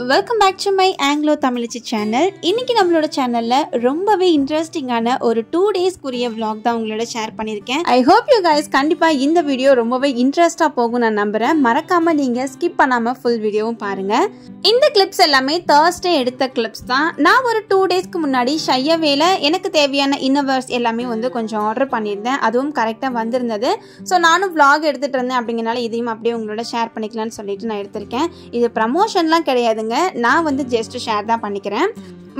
Welcome back to my Anglo தமிழச்சி channel. இன்னைக்கு நம்மளோட சேனல்ல ரொம்பவே இன்ட்ரெஸ்டிங்கான ஒரு 2 டேஸ்க்குரிய vlog தான் உங்களோட ஷேர் பண்ணியிருக்கேன். ஐ ஹோப் யூ கைஸ் கண்டிப்பா இந்த வீடியோ ரொம்பவே இன்ட்ரெஸ்டா போகும் நான் நம்புறேன். மறக்காம நீங்க ஸ்கிப் பண்ணாம ஃபுல் வீடியோவும் பாருங்க. இந்த கிளிப்ஸ் எல்லாமே Thursday எடுத்த கிளிப்ஸ் தான். நான் ஒரு 2 டேஸ்க்கு முன்னாடி ஷையவேல எனக்கு தேவையான இன்னர்வேர்ஸ் எல்லாமே வந்து கொஞ்சம் ஆர்டர் பண்ணியிருந்தேன். அதுவும் கரெக்டா வந்திருந்தது. ஸோ நானும் vlog எடுத்துட்டு இருந்தேன். அப்படிங்கறனால இதையும் அப்படியே உங்களோட ஷேர் பண்ணிக்கலாம்னு சொல்லிட்டு நான் எடுத்திருக்கேன். இது ப்ரமோஷன்லாம் கிடையாதுங்க, நான் வந்து ஜஸ்ட் ஷேர் தான் பண்ணிக்கிறேன்.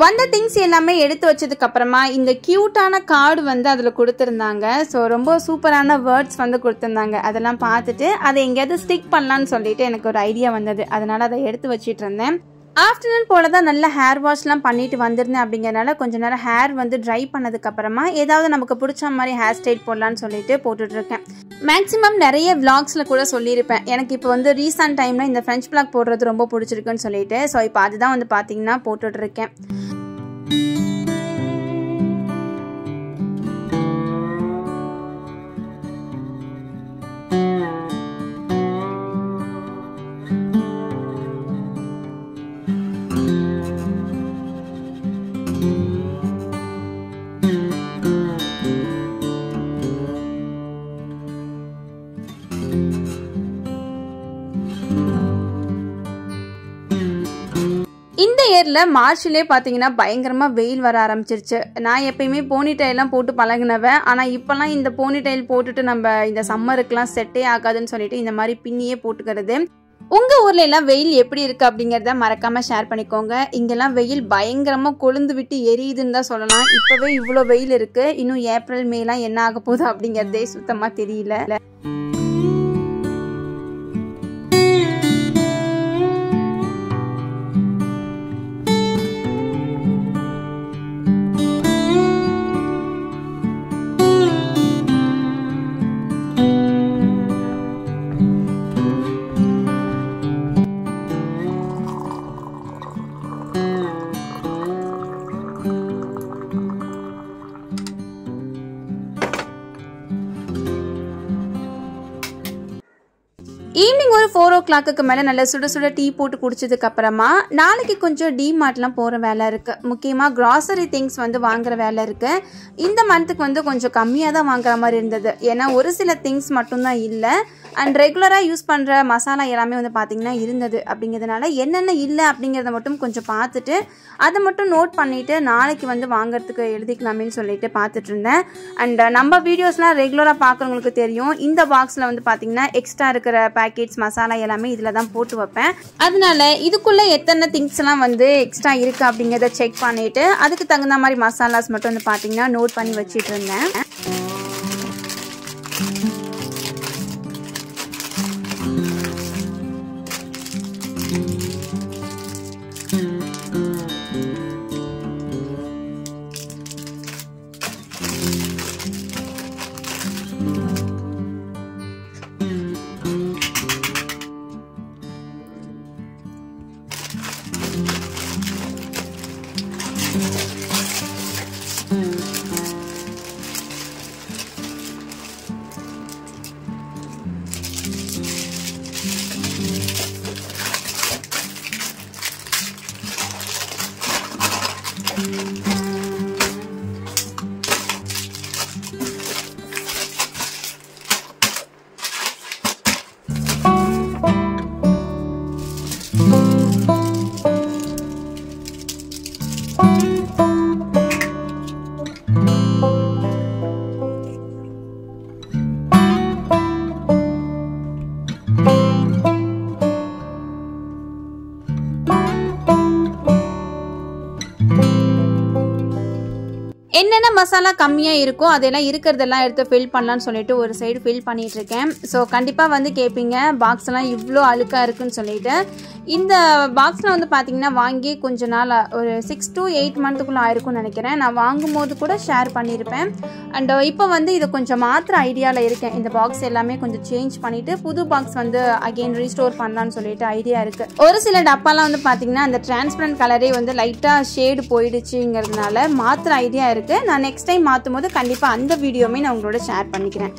வந்த திங்ஸ் எல்லாமே எடுத்து வச்சதுக்கு அப்புறமா இந்த கியூட்டான கார்டு வந்து அதில் கொடுத்துருந்தாங்க. ஸோ ரொம்ப சூப்பரான வேர்ட்ஸ் வந்து கொடுத்துருந்தாங்க. அதெல்லாம் பார்த்துட்டு அதை எங்கேயாவது ஸ்டிக் பண்ணலான்னு சொல்லிட்டு எனக்கு ஒரு ஐடியா வந்தது. அதனால அதை எடுத்து வச்சிட்டு இருந்தேன். ஆஃப்டர்நூன் போல தான் நல்ல ஹேர் வாஷ்லாம் பண்ணிட்டு வந்திருந்தேன். அப்படிங்கிறனால கொஞ்ச நேரம் ஹேர் வந்து ட்ரை பண்ணதுக்கு அப்புறமா ஏதாவது நமக்கு பிடிச்ச மாதிரி ஹேர் ஸ்டைல் போடலான்னு சொல்லிட்டு போட்டுட்டு இருக்கேன். மேக்ஸிமம் நிறைய vlogsல கூட சொல்லியிருப்பேன், எனக்கு இப்போ வந்து ரீசன்ட் டைமில் இந்த ஃப்ரெஞ்ச் vlog போடுறது ரொம்ப பிடிச்சிருக்குன்னு சொல்லிட்டு. ஸோ இப்போ அதுதான் வந்து பார்த்தீங்கன்னா போட்டுட்டு இருக்கேன். இந்த இயர்ல மார்ச்லேயே பார்த்தீங்கன்னா பயங்கரமாக வெயில் வர ஆரம்பிச்சிருச்சு. நான் எப்பயுமே போனிடைலாம் போட்டு பழகினவன். ஆனால் இப்போல்லாம் இந்த போனிடைல் போட்டுட்டு நம்ம இந்த சம்மருக்குலாம் செட்டே ஆகாதுன்னு சொல்லிட்டு இந்த மாதிரி பின்னியே போட்டுக்கிறது. உங்கள் ஊர்ல எல்லாம் வெயில் எப்படி இருக்கு அப்படிங்கிறத மறக்காம ஷேர் பண்ணிக்கோங்க. இங்கெல்லாம் வெயில் பயங்கரமாக கொழுந்து விட்டு எரியுதுன்னு தான் சொல்லலாம். இப்போவே இவ்வளோ வெயில் இருக்கு. இன்னும் ஏப்ரல் மேலாம் என்ன ஆக போகுது அப்படிங்கிறதே சுத்தமாக தெரியல. ஈவினிங் ஒரு 4 o'clock மேலே நல்ல சுட சுட டீ போட்டு குடிச்சதுக்கு அப்புறமா நாளைக்கு கொஞ்சம் டிமார்ட்லாம் போகிற வேலை இருக்குது. முக்கியமாக கிராசரி திங்ஸ் வந்து வாங்குற வேலை இருக்குது. இந்த மந்த்துக்கு வந்து கொஞ்சம் கம்மியாக தான் வாங்குற மாதிரி இருந்தது. ஏன்னா ஒரு சில திங்ஸ் மட்டும்தான் இல்லை. அண்ட் ரெகுலராக யூஸ் பண்ணுற மசாலா எல்லாமே வந்து பார்த்திங்கன்னா இருந்தது. அப்படிங்கிறதுனால என்னென்ன இல்லை அப்படிங்கிறத மட்டும் கொஞ்சம் பார்த்துட்டு அதை மட்டும் நோட் பண்ணிவிட்டு நாளைக்கு வந்து வாங்குறதுக்கு எழுதிக்கலாமேன்னு சொல்லிட்டு பார்த்துட்டு இருந்தேன். அண்ட் நம்ம வீடியோஸ்லாம் ரெகுலராக பார்க்குறவங்களுக்கு தெரியும், இந்த பாக்ஸில் வந்து பார்த்திங்கன்னா எக்ஸ்ட்ரா இருக்கிற பேக்கெட்ஸ் மசாலா எல்லாமே இதில் தான் போட்டு வைப்பேன். அதனால இதுக்குள்ளே எத்தனை திங்ஸ்லாம் வந்து எக்ஸ்ட்ரா இருக்குது அப்படிங்கிறத செக் பண்ணிவிட்டு அதுக்கு தகுந்த மாதிரி மசாலாஸ் மட்டும் வந்து பார்த்திங்கன்னா நோட் பண்ணி வச்சுட்டு இருந்தேன். என்னென்ன மசாலா கம்மியாக இருக்கோ அதெல்லாம் இருக்கிறதெல்லாம் எடுத்து ஃபில் பண்ணலான்னு சொல்லிட்டு ஒரு சைடு ஃபில் பண்ணிட்டு இருக்கேன். ஸோ கண்டிப்பாக வந்து கேட்பீங்க பாக்ஸ் எல்லாம் இவ்வளோ அழுக்காக இருக்குன்னு சொல்லிட்டு. இந்த பாக்ஸில் வந்து பார்த்தீங்கன்னா வாங்கி கொஞ்ச நாள் ஒரு 6 to 8 மந்த்துக்குள்ளே ஆயிருக்கும்னு நினைக்கிறேன். நான் வாங்கும்போது கூட ஷேர் பண்ணியிருப்பேன். அண்ட் இப்போ வந்து இதை கொஞ்சம் மாத்திர ஐடியாவில் இருக்கேன். இந்த பாக்ஸ் எல்லாமே கொஞ்சம் சேஞ்ச் பண்ணிவிட்டு புது பாக்ஸ் வந்து அகெயின் ரீஸ்டோர் பண்ணலான்னு சொல்லிட்டு ஐடியா இருக்குது. ஒரு சில டப்பாலாம் வந்து பார்த்தீங்கன்னா அந்த டிரான்ஸ்பரண்ட் கலரே வந்து லைட்டாக ஷேடு போயிடுச்சுங்கிறதுனால மாத்திர ஐடியா இருக்குது. நான் நெக்ஸ்ட் டைம் மாற்றும் போது கண்டிப்பாக அந்த வீடியோமே நான் உங்களோட ஷேர் பண்ணிக்கிறேன்.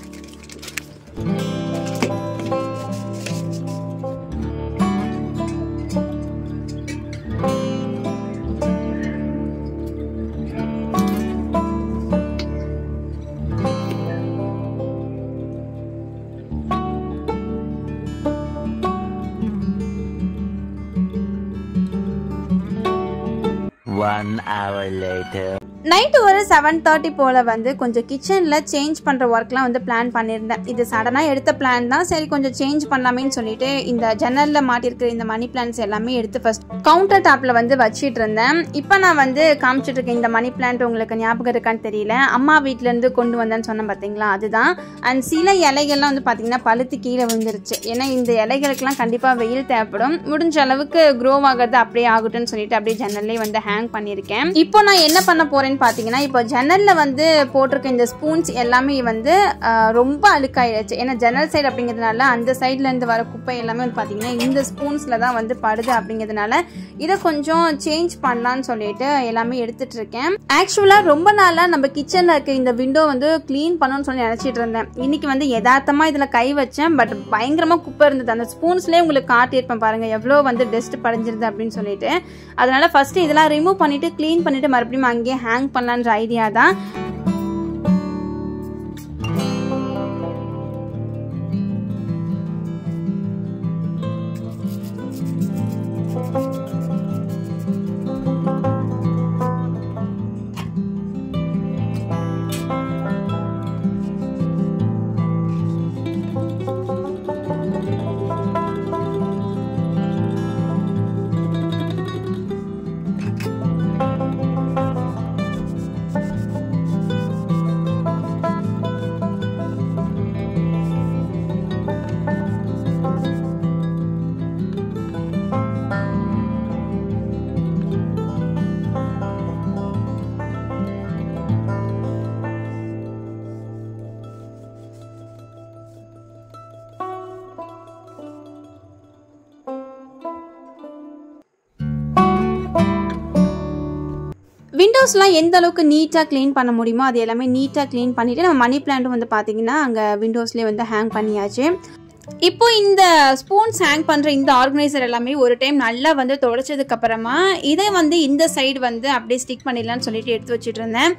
1 hour later. நைட்டு ஒரு 7:30 போல் வந்து கொஞ்சம் கிச்சனில் சேஞ்ச் பண்ணுற ஒர்க்லாம் வந்து பிளான் பண்ணியிருந்தேன். இது சடனாக எடுத்த பிளான் தான். சரி கொஞ்சம் சேஞ்ச் பண்ணலாமேன்னு சொல்லிட்டு இந்த ஜன்னலில் மாட்டிருக்கிற இந்த மணி பிளான்ட்ஸ் எல்லாமே எடுத்து ஃபர்ஸ்ட் கவுண்டர் டாப்பில் வந்து வச்சிட்டு இருந்தேன். இப்போ நான் வந்து காமிச்சிட்டு இருக்கேன் இந்த மணி பிளான்ட். உங்களுக்கு ஞாபகம் இருக்கான்னு தெரியல, அம்மா வீட்டிலேருந்து கொண்டு வந்தேன்னு சொன்னேன் பார்த்தீங்களா, அதுதான். அண்ட் சில இலைகள்லாம் வந்து பார்த்தீங்கன்னா பழுத்து கீழே விழுந்துருச்சு. ஏன்னா இந்த இலைகளுக்கெல்லாம் கண்டிப்பாக வெயில் தேவைப்படும். முடிஞ்ச அளவுக்கு க்ரோ ஆகிறது அப்படியே ஆகட்டும்னு சொல்லிட்டு அப்படியே ஜன்னல்லே வந்து ஹேங் பண்ணியிருக்கேன். இப்போ நான் என்ன பண்ண போகிறேன் பார்த்தீங்கன்னா, இப்போ ஜன்னல்ல வந்து போட்டிருக்க இந்த ஸ்பூன்ஸ் எல்லாமே வந்து ரொம்ப அழுக்காயிடுச்சு. ஏன்னா ஜன்னல் சைடு அப்படிங்கிறதுனால அந்த சைட்ல இருந்து வர குப்பை எல்லாமே வந்து பார்த்தீங்கன்னா இந்த ஸ்பூன்ஸ்ல தான் வந்து படுது. அப்படிங்கிறதுனால இதை கொஞ்சம் சேஞ்ச் பண்ணலான்னு சொல்லிட்டு எல்லாமே எடுத்துட்டு இருக்கேன். ஆக்சுவலா ரொம்ப நாளா நம்ம கிச்சன்ல இருக்க இந்த விண்டோ வந்து கிளீன் பண்ணணும்னு சொல்லி நினைச்சிட்டு இருந்தேன். இன்னைக்கு வந்து யதார்த்தமா இதுல கை வச்சேன். பட் பயங்கரமா குப்பை இருந்தது. அந்த ஸ்பூன்ஸ்லேயே உங்களுக்கு காட்டியிருப்பேன் பாருங்க எவ்வளோ வந்து டஸ்ட் படிஞ்சிருது அப்படின்னு சொல்லிட்டு. அதனால ஃபர்ஸ்ட் இதெல்லாம் ரிமூவ் பண்ணிட்டு கிளீன் பண்ணிட்டு மறுபடியும் அங்கேயே ஹேங் பண்ணலான்ற ஐடியா தான். விண்டோஸ்லாம் எந்த அளவுக்கு நீட்டாக க்ளீன் பண்ண முடியுமோ அது எல்லாமே நீட்டாக க்ளீன் பண்ணிவிட்டு நம்ம மணி பிளான்ட்டும் வந்து பார்த்திங்கன்னா அங்கே விண்டோஸ்லேயே வந்து ஹேங் பண்ணியாச்சு. இப்போ இந்த ஸ்பூன்ஸ் ஹேங் பண்ணுற இந்த ஆர்கனைசர் எல்லாமே ஒரு டைம் நல்லா வந்து துடைச்சதுக்கு அப்புறமா இதை வந்து இந்த சைடு வந்து அப்படியே ஸ்டிக் பண்ணிடலான்னு சொல்லிட்டு எடுத்து வச்சுட்டு இருந்தேன்.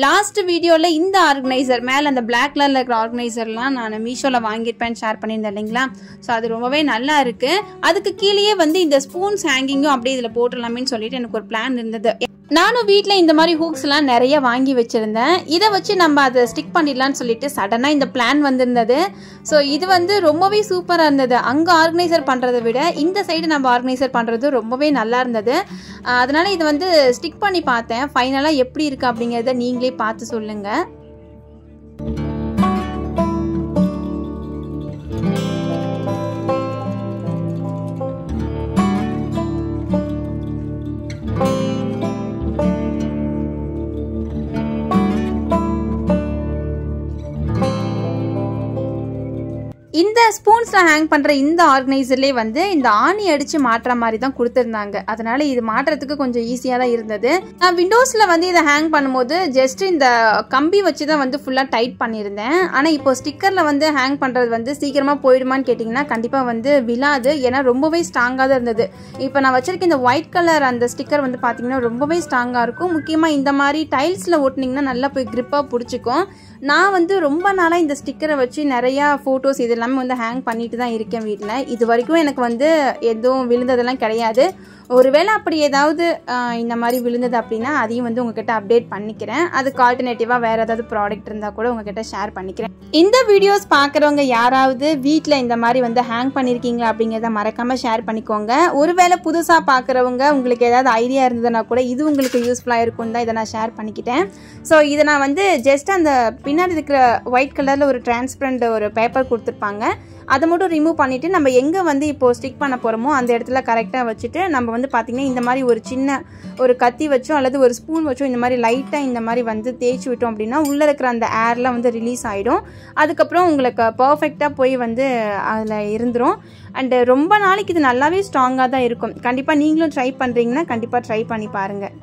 லாஸ்ட் வீடியோவில் இந்த ஆர்கனைசர் மேலே அந்த பிளாக் கலரில் இருக்கிற ஆர்கனைசர்லாம் நான் மீஷோவில் வாங்கியிருப்பேன் ஷேர் பண்ணியிருந்தேன் இல்லைங்களா. ஸோ அது ரொம்பவே நல்லா இருக்குது. அதுக்கு கீழேயே வந்து இந்த ஸ்பூன்ஸ் ஹேங்கிங்கும் அப்படியே இதில் போட்டுடலாமேன்னு சொல்லிட்டு எனக்கு ஒரு பிளான் இருந்தது. நானும் வீட்டில் இந்த மாதிரி ஹூக்ஸ்லாம் நிறைய வாங்கி வச்சுருந்தேன். இதை வச்சு நம்ம அதை ஸ்டிக் பண்ணிடலான்னு சொல்லிட்டு சடனாக இந்த பிளான் வந்திருந்தது. ஸோ இது வந்து ரொம்பவே சூப்பராக இருந்தது. அங்கே ஆர்கனைசர் பண்ணுறதை விட இந்த சைடு நம்ம ஆர்கனைசர் பண்ணுறது ரொம்பவே நல்லா இருந்தது. அதனால் இதை வந்து ஸ்டிக் பண்ணி பார்த்தேன். ஃபைனலாக எப்படி இருக்குது அப்படிங்கிறத நீங்களே பார்த்து சொல்லுங்கள். இந்த ஸ்பூன்ஸில் ஹேங் பண்ணுற இந்த ஆர்கனைசர்லேயே வந்து இந்த ஆணி அடித்து மாட்டுற மாதிரி தான் கொடுத்துருந்தாங்க. அதனால இது மாட்டுறதுக்கு கொஞ்சம் ஈஸியாக தான் இருந்தது. நான் விண்டோஸில் வந்து இதை ஹேங் பண்ணும்போது ஜஸ்ட் இந்த கம்பி வச்சு தான் வந்து ஃபுல்லாக டைட் பண்ணியிருந்தேன். ஆனால் இப்போ ஸ்டிக்கரில் வந்து ஹேங் பண்ணுறது வந்து சீக்கிரமாக போயிடுமான்னு கேட்டிங்கன்னா கண்டிப்பாக வந்து விழாது. ஏன்னா ரொம்பவே ஸ்ட்ராங்காக தான் இருந்தது. இப்போ நான் வச்சிருக்க இந்த ஒயிட் கலர் அந்த ஸ்டிக்கர் வந்து பார்த்தீங்கன்னா ரொம்பவே ஸ்ட்ராங்காக இருக்கும். முக்கியமாக இந்த மாதிரி டைல்ஸில் ஓட்டினீங்கன்னா நல்லா போய் கிரிப்பாக பிடிச்சிக்கும். நான் வந்து ரொம்ப நாளாக இந்த ஸ்டிக்கரை வச்சு நிறையா ஃபோட்டோஸ் இது எல்லாமே வந்து ஹேங் பண்ணிட்டு தான் இருக்கேன் வீட்டில். இது வரைக்கும் எனக்கு வந்து எதுவும் விழுந்ததெல்லாம் கிடையாது. ஒருவேளை அப்படி ஏதாவது இந்த மாதிரி விழுந்தது அப்படின்னா அதையும் வந்து உங்ககிட்ட அப்டேட் பண்ணிக்கிறேன். அதுக்கு ஆல்டர்னேட்டிவாக வேறு ஏதாவது ப்ராடக்ட் இருந்தால் கூட உங்ககிட்ட ஷேர் பண்ணிக்கிறேன். இந்த வீடியோஸ் பார்க்குறவங்க யாராவது வீட்டில் இந்த மாதிரி வந்து ஹேங் பண்ணியிருக்கீங்களா அப்படிங்கிறத மறக்காமல் ஷேர் பண்ணிக்கோங்க. ஒருவேளை புதுசாக பார்க்குறவங்க உங்களுக்கு ஏதாவது ஐடியா இருந்ததுன்னா கூட இது உங்களுக்கு யூஸ்ஃபுல்லாக இருக்கும் தான் இதை நான் ஷேர் பண்ணிக்கிட்டேன். ஸோ இதை நான் வந்து ஜஸ்ட் அந்த பின்னாடி இருக்கிற ஒயிட் கலரில் ஒரு டிரான்ஸ்பரண்ட் ஒரு பேப்பர் கொடுத்துருப்பாங்க. அதை மட்டும் ரிமூவ் பண்ணிவிட்டு நம்ம எங்கே வந்து இப்போது ஸ்டிக் பண்ண போகிறோமோ அந்த இடத்துல கரெக்டாக வச்சுட்டு நம்ம வந்து பார்த்திங்கன்னா இந்த மாதிரி ஒரு சின்ன ஒரு கத்தி வச்சோம் அல்லது ஒரு ஸ்பூன் வச்சோம் இந்த மாதிரி லைட்டாக இந்த மாதிரி வந்து தேய்ச்சி விட்டோம் அப்படின்னா உள்ளே இருக்கிற அந்த ஏர்லாம் வந்து ரிலீஸ் ஆகிடும். அதுக்கப்புறம் உங்களுக்கு பர்ஃபெக்டாக போய் வந்து அதில் இருந்துடும். அண்டு ரொம்ப நாளைக்கு இது நல்லாவே ஸ்ட்ராங்காக தான் இருக்கும். கண்டிப்பாக நீங்களும் ட்ரை பண்ணுறீங்கன்னா கண்டிப்பாக ட்ரை பண்ணி பாருங்கள்.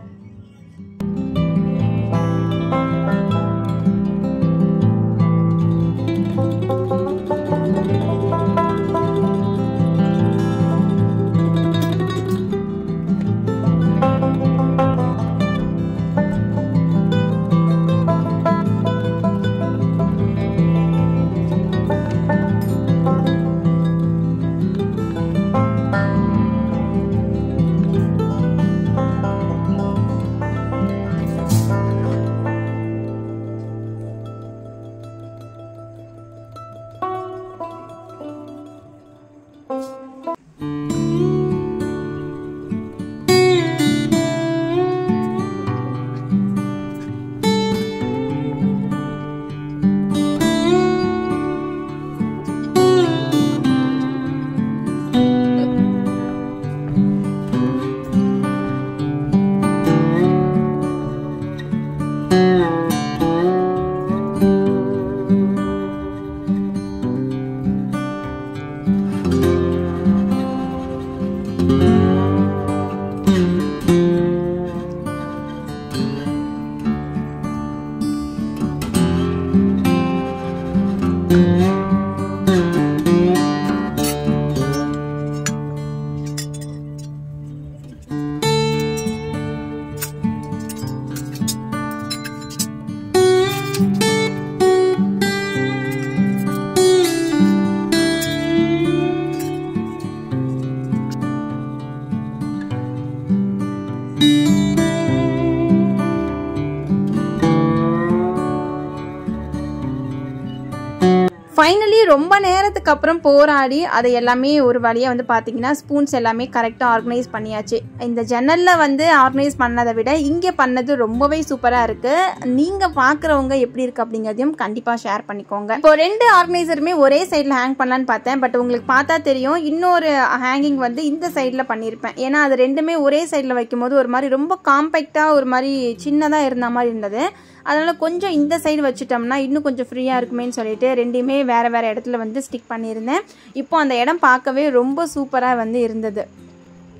ஃபைனலி ரொம்ப நேரத்துக்கு அப்புறம் போராடி அதை எல்லாமே ஒரு வழியாக வந்து பார்த்தீங்கன்னா ஸ்பூன்ஸ் எல்லாமே கரெக்டாக ஆர்கனைஸ் பண்ணியாச்சு. இந்த ஜன்னலில் வந்து ஆர்கனைஸ் பண்ணதை விட இங்கே பண்ணது ரொம்பவே சூப்பராக இருக்குது. நீங்கள் பார்க்குறவங்க எப்படி இருக்குது அப்படிங்கிறதையும் கண்டிப்பாக ஷேர் பண்ணிக்கோங்க. இப்போ 2 ஆர்கனைசருமே ஒரே சைடில் ஹேங் பண்ணலான்னு பார்த்தேன். பட் உங்களுக்கு பார்த்தா தெரியும் இன்னொரு ஹேங்கிங் வந்து இந்த சைடில் பண்ணியிருப்பேன். ஏன்னா அது ரெண்டுமே ஒரே சைடில் வைக்கும்போது ஒரு மாதிரி ரொம்ப காம்பேக்டாக ஒரு மாதிரி சின்னதாக இருந்த மாதிரி இருந்தது. அதனால் கொஞ்சம் இந்த சைடு வச்சுட்டோம்னா இன்னும் கொஞ்சம் ஃப்ரீயாக இருக்குமேன்னு சொல்லிட்டு ரெண்டுமே வேறு வேறு இடத்துல வந்து ஸ்டிக் பண்ணியிருந்தேன். இப்போ அந்த இடம் பார்க்கவே ரொம்ப சூப்பராக வந்து இருந்தது.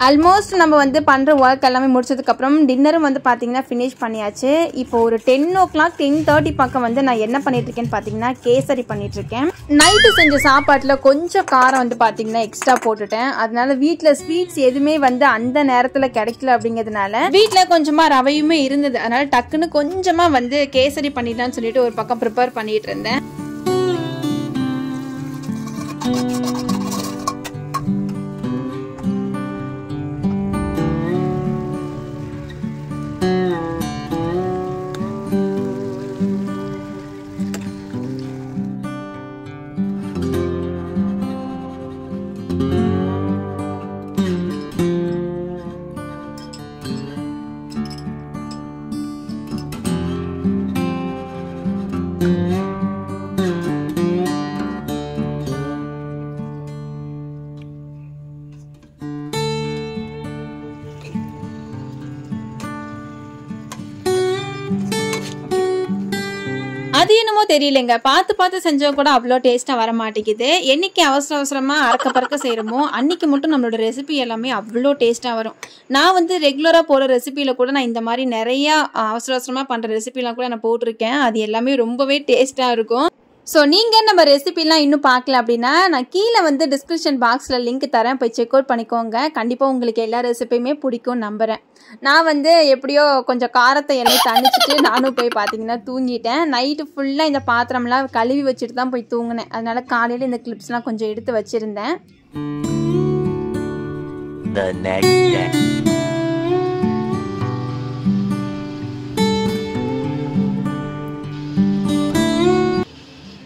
ஆல்மோஸ்ட் நம்ம வந்து பண்ணுற ஒர்க் எல்லாமே முடிச்சதுக்கப்புறம் டின்னரும் வந்து பார்த்திங்கன்னா ஃபினிஷ் பண்ணியாச்சு. இப்போ ஒரு 10 o'clock 10:30 பக்கம் வந்து நான் என்ன பண்ணிகிட்ருக்கேன்னு பார்த்தீங்கன்னா கேசரி பண்ணிகிட்ருக்கேன். நைட்டு செஞ்ச சாப்பாட்டில் கொஞ்சம் காரம் வந்து பார்த்திங்கன்னா எக்ஸ்ட்ரா போட்டுட்டேன். அதனால வீட்டில் ஸ்வீட்ஸ் எதுவுமே வந்து அந்த நேரத்தில் கிடைக்கல அப்படிங்கிறதுனால வீட்டில் கொஞ்சமாக ரவையுமே இருந்தது. அதனால் டக்குன்னு கொஞ்சமாக வந்து கேசரி பண்ணிடலான்னு சொல்லிட்டு ஒரு பக்கம் ப்ரிப்பேர் பண்ணிகிட்டு இருந்தேன். அது என்னமோ தெரியலங்க, பார்த்து செஞ்சா கூட அவ்வளோ டேஸ்ட்டாக வர மாட்டேங்குது. என்னைக்கு அவசரமாக அறக்க பறக்க செய்கிறோமோ அன்னைக்கு மட்டும் நம்மளோட ரெசிபி எல்லாமே அவ்வளோ டேஸ்ட்டாக வரும். நான் வந்து ரெகுலராக போகிற ரெசிபியில் கூட நான் இந்த மாதிரி நிறையா அவசரமாக பண்ணுற ரெசிபிலாம் கூட நான் போட்டிருக்கேன். அது எல்லாமே ரொம்பவே டேஸ்ட்டாக இருக்கும். ஸோ நீங்கள் நம்ம ரெசிபிலாம் இன்னும் பார்க்கல அப்படின்னா நான் கீழே வந்து டிஸ்கிரிப்ஷன் பாக்ஸில் லிங்க் தரேன், போய் செக் அவுட் பண்ணிக்கோங்க. கண்டிப்பாக உங்களுக்கு எல்லா ரெசிபியுமே பிடிக்கும் நம்புகிறேன். நான் வந்து எப்படியோ கொஞ்சம் காரத்தை எல்லாம் தணிச்சிட்டு நானும் போய் பார்த்தீங்கன்னா தூங்கிட்டேன். நைட்டு ஃபுல்லாக இந்த பாத்திரம்லாம் கழுவி வச்சுட்டு தான் போய் தூங்கினேன். அதனால காலையில் இந்த கிளிப்ஸ்லாம் கொஞ்சம் எடுத்து வச்சுருந்தேன். The next day.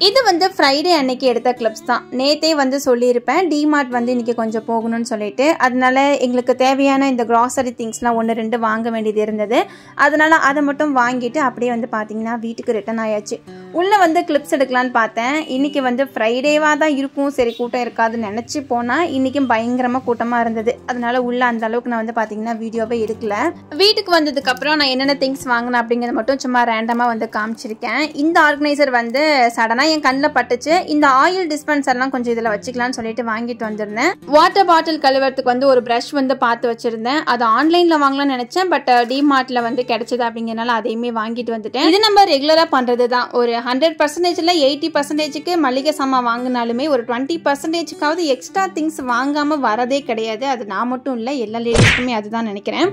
இது வந்து ஃப்ரைடே அன்னைக்கு எடுத்த கிளிப்ஸ் தான். நேற்றே வந்து சொல்லியிருப்பேன் டிமார்ட் வந்து இன்றைக்கி கொஞ்சம் போகணும்னு சொல்லிட்டு. அதனால எங்களுக்கு தேவையான இந்த க்ராசரி திங்ஸ்லாம் 1-2 வாங்க வேண்டியது இருந்தது. அதனால் அதை மட்டும் வாங்கிட்டு அப்படியே வந்து பார்த்திங்கன்னா வீட்டுக்கு ரிட்டன் ஆயாச்சு. உள்ளே வந்து கிளிப்ஸ் எடுக்கலான்னு பார்த்தேன். இன்றைக்கி வந்து ஃப்ரைடேவாக தான் இருக்கும், சரி கூட்டம் இருக்காதுன்னு நினச்சி போனால் இன்றைக்கும் பயங்கரமாக கூட்டமாக இருந்தது. அதனால் உள்ளே அந்த அளவுக்கு நான் வந்து பார்த்திங்கன்னா வீடியோவே எடுக்கல. வீட்டுக்கு வந்ததுக்கப்புறம் நான் என்னென்ன திங்ஸ் வாங்கினேன் அப்படிங்கிறத மட்டும் சும்மா ரேண்டமாக வந்து காமிச்சிருக்கேன். இந்த ஆர்கனைசர் வந்து சடனாக என் கண்ணில் பட்டுச்சு. இந்த ஆயில் டிஸ்பென்சர்லாம் கொஞ்சம் இதில் வச்சுக்கலாம்னு சொல்லிட்டு வாங்கிட்டு வந்திருந்தேன். வாட்டர் பாட்டில் கழுவுறதுக்கு வந்து ஒரு ப்ரஷ் வந்து பார்த்து வச்சிருந்தேன். அது ஆன்லைனில் வாங்கலாம்னு நினச்சேன். பட் டிமார்ட்டில் வந்து கிடைச்சது அப்படிங்கிறனால அதையுமே வாங்கிட்டு வந்துட்டேன். இது நம்ம ரெகுலராக பண்ணுறது தான். ஒரு 100%ல் 80%க்கு மளிகை சாமான் வாங்கினாலுமே ஒரு 20%க்காவது எக்ஸ்ட்ரா திங்ஸ் வாங்காமல் வரதே கிடையாது. அது நான் மட்டும் இல்லை, எல்லா லேடிஸ்க்குமே அதுதான் நினைக்கிறேன்.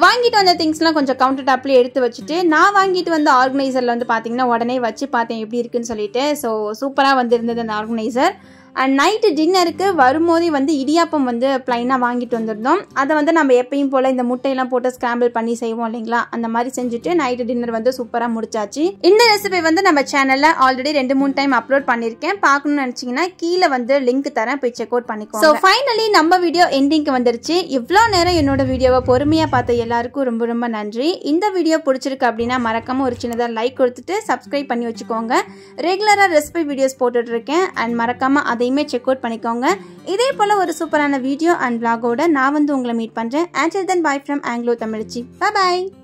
வாங்கிட்டு வந்த திங்ஸ்லாம் கொஞ்சம் கவுண்டர் டாப்லேயே எடுத்து வச்சுட்டு நான் வாங்கிட்டு வந்த ஆர்கனைசரில் வந்து பார்த்தீங்கன்னா உடனே வச்சு பார்த்தேன் எப்படி இருக்குன்னு சொல்லிட்டு. ஸோ சூப்பராக வந்துருந்தது அந்த ஆர்கனைசர். அண்ட் நைட்டு டின்னருக்கு வரும்போதே வந்து இடியாப்பம் வந்து ப்ளைனாக வாங்கிட்டு வந்திருந்தோம். அதை வந்து நம்ம எப்பயும் போல் இந்த முட்டையெல்லாம் போட்டு ஸ்கிராம்பிள் பண்ணி செய்வோம் இல்லைங்களா, அந்த மாதிரி செஞ்சுட்டு நைட்டு டின்னர் வந்து சூப்பராக முடிச்சாச்சு. இந்த ரெசிபி வந்து நம்ம சேனலில் ஆல்ரெடி 2-3 டைம் அப்லோட் பண்ணியிருக்கேன். பார்க்கணும்னு நினச்சிங்கன்னா கீழே வந்து லிங்க் தரேன், போய் செக் அவுட் பண்ணிக்கோங்க. ஸோ ஃபைனலி நம்ம வீடியோ எண்டிங்க்கு வந்துருச்சு. இவ்வளோ நேரம் என்னோட வீடியோவை பொறுமையாக பார்த்த எல்லாருக்கும் ரொம்ப ரொம்ப நன்றி. இந்த வீடியோ பிடிச்சிருக்கு அப்படின்னா மறக்காமல் ஒரு சின்னதாக லைக் கொடுத்துட்டு சப்ஸ்கிரைப் பண்ணி வச்சுக்கோங்க. ரெகுலராக ரெசிபி வீடியோஸ் போட்டுட்டு இருக்கேன். அண்ட் மறக்காமல் அதையுமே செக் அவுட் பண்ணிக்கோங்க. இதே போல ஒரு சூப்பரான வீடியோ அண்ட் vlog-ஓட நான் வந்து உங்களை மீட் பண்றேன். Until then, bye from Anglo Tamilichi. Bye bye.